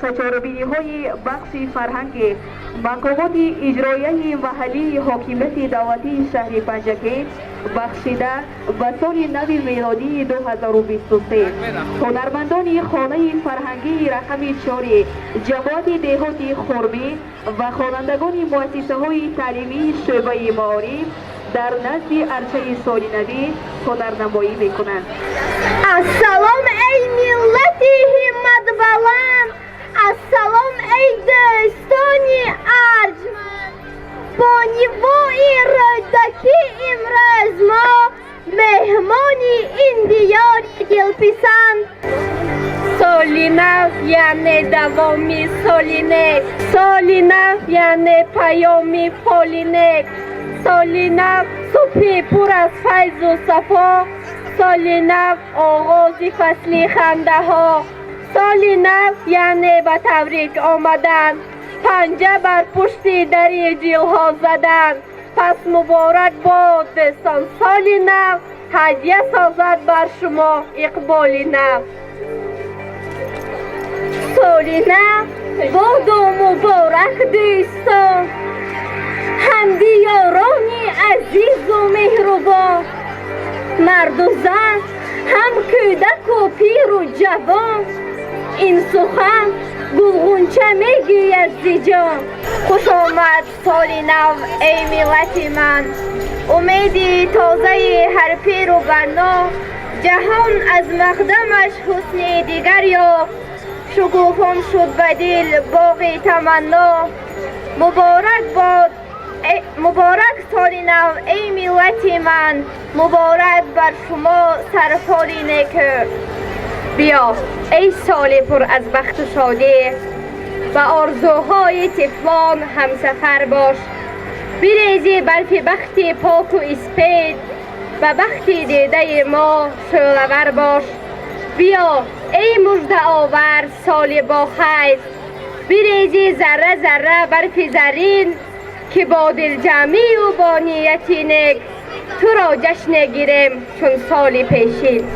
نقشه‌چاربینی‌های بخش فرهنگی مقامات اجرایی محلی حاکمیت دولتی شهر پنجگیر بخشیده به سال نو میلادی 2023 هنرمندان خانه فرهنگی رقم 4 جماعت دهات خرمی و خوانندگان مؤسسه‌های تعلیمی شعبه معارف در نزد ارچه صالح‌نوی هنرنمایی می‌کنند. السلام ای ملت همت بلند، السلام ای دوستانی ارجمند. با نیوی رودکی امروز ما مهمانی این دیار دلپسند. سالی نو یعنی دوامی سالی نک، سالی نو یعنی پیامی فالی نک، سالی نو صبحی پر از فیض و صفا، سالی نو آغاز فصلی خنده ها، سالی نو یعنی به تبریک آمدن، پنجه بر پشت دری جیل ها زدن. پس مبارک باد دوستان سالی نو، هدیه سازد بر شما اقبالی نو. سالی نو باد و مبارک دوستان، همدی یارانی عزیز و مهربان، مرد و زن هم کودک و پیر و جوان، این سخن گلغنچه میگوید ز جان. خوش آمد سال نو ای ملت من، امید تازه هر پیر و بنا، جهان از مقدمش حسن دیگر یافت، شگوفان شد به دل باغ تمنا. مبارک باد مبارک سال نو ای ملت من، مبارک بر شما سرفالی نیکو. بیا ای سال پر از بخت و شادی، و آرزوهای طفلان همسفر باش. بریزی برف بخت پاک و اسپید، و بخت دیده ما شعله‌ور باش. بیا ای مژده آور سال با خیر، بریزی ذره ذره برف زرین، که با دل جمعی و با نیتی نیک تو را جشن گیریم چون سال پیشین.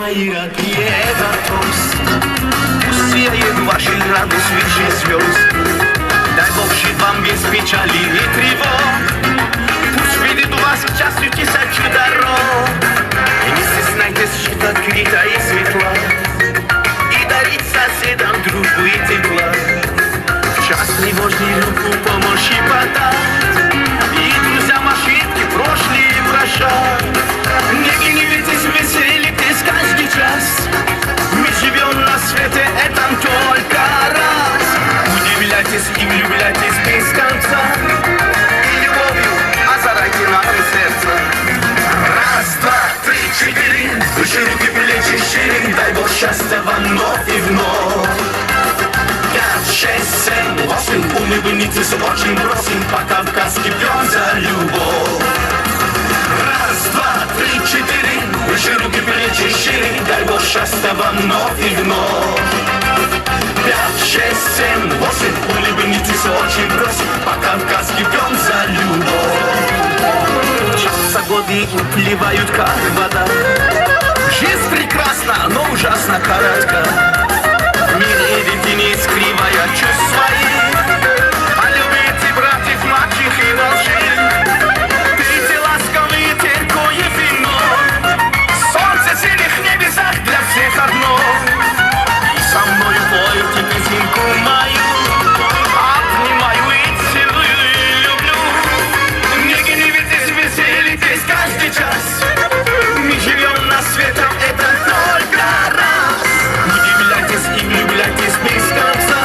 мои родные готовьсь. Пусть сияет ваши рану свечи звезд. Дай Бог жить вам без печали и тревог. Пусть видит вас к счастью тысячу дорог. И не стесняйтесь жить открыто и светло, и дарить соседам дружбу и тепла. В час тревожный руку помощи подать, и друзьям ошибки прошлые прощать. Не гневитесь, веселитесь каждый час. Мы живем на свете этом только раз. Удивляйтесь и влюбляйтесь без конца, и любовью озарайте наше сердце. Раз, два, три, четыре, выше руки, плечи шире. Дай Бог счастья вам вновь и вновь. 5, 6, 7, 8, улыбнитесь, очень просим, по-кавказски пьем за любовь. Раз, два, три, четыре, выше руки, плечи шире. Дай Бог счастья вам вновь и вновь. 5, 6, 7, 8, улыбнитесь, очень просим, по-кавказски пьем за любовь. Часто годы уплывают, как вода. Жизнь прекрасна, но ужасно коротка. В мире ведь не скрывая чувств своих, полюбите братьев, мачех и волжи. Пейте ласковые терпкое вино. Солнце в синих небесах для всех одно. И со мною пойте песенку мою, обнимаю и целую и люблю. Не гневитесь, веселитесь каждый час. Мы живем на светом, это только раз. Удивляйтесь и влюбляйтесь без конца,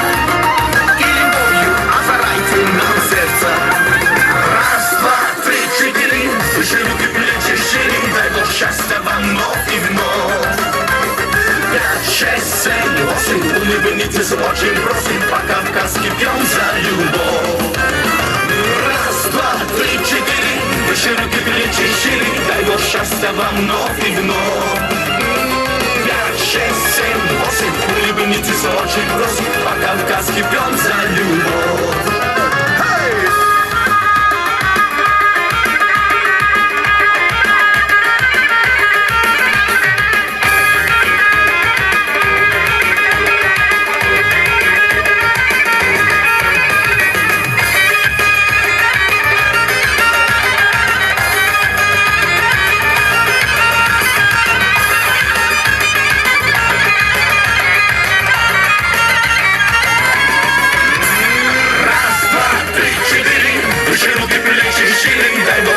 и любовью озарайте нам сердце. Раз, два, три, четыре, выше руки, плечи шире. Дай Бог счастья вам вновь и вновь. 5, 6, 7, 8, улыбнитесь, очень просим, по-кавказски пьем за любовь. Раз, два, три, четыре, выше руки, плечи шире. Дай Бог счастья вам вновь и вновь. 5, 6, 7, 8, улыбнитесь, очень просим, по-кавказски пьем за любовь.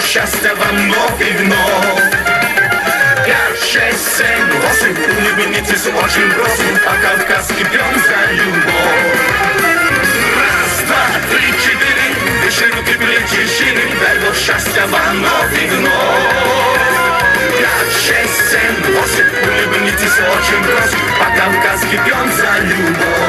Счастья вам вновь и вновь. 5, 6, 7, 8, улыбнитесь, очень просим, по-кавказски пьем за любовь. Раз, два, три, четыре, выше руки, плечи шире. Дай Бог счастья вам вновь и вновь. 5, 6, 7, 8, улыбнитесь, очень просим, по-кавказски пьем за любовь.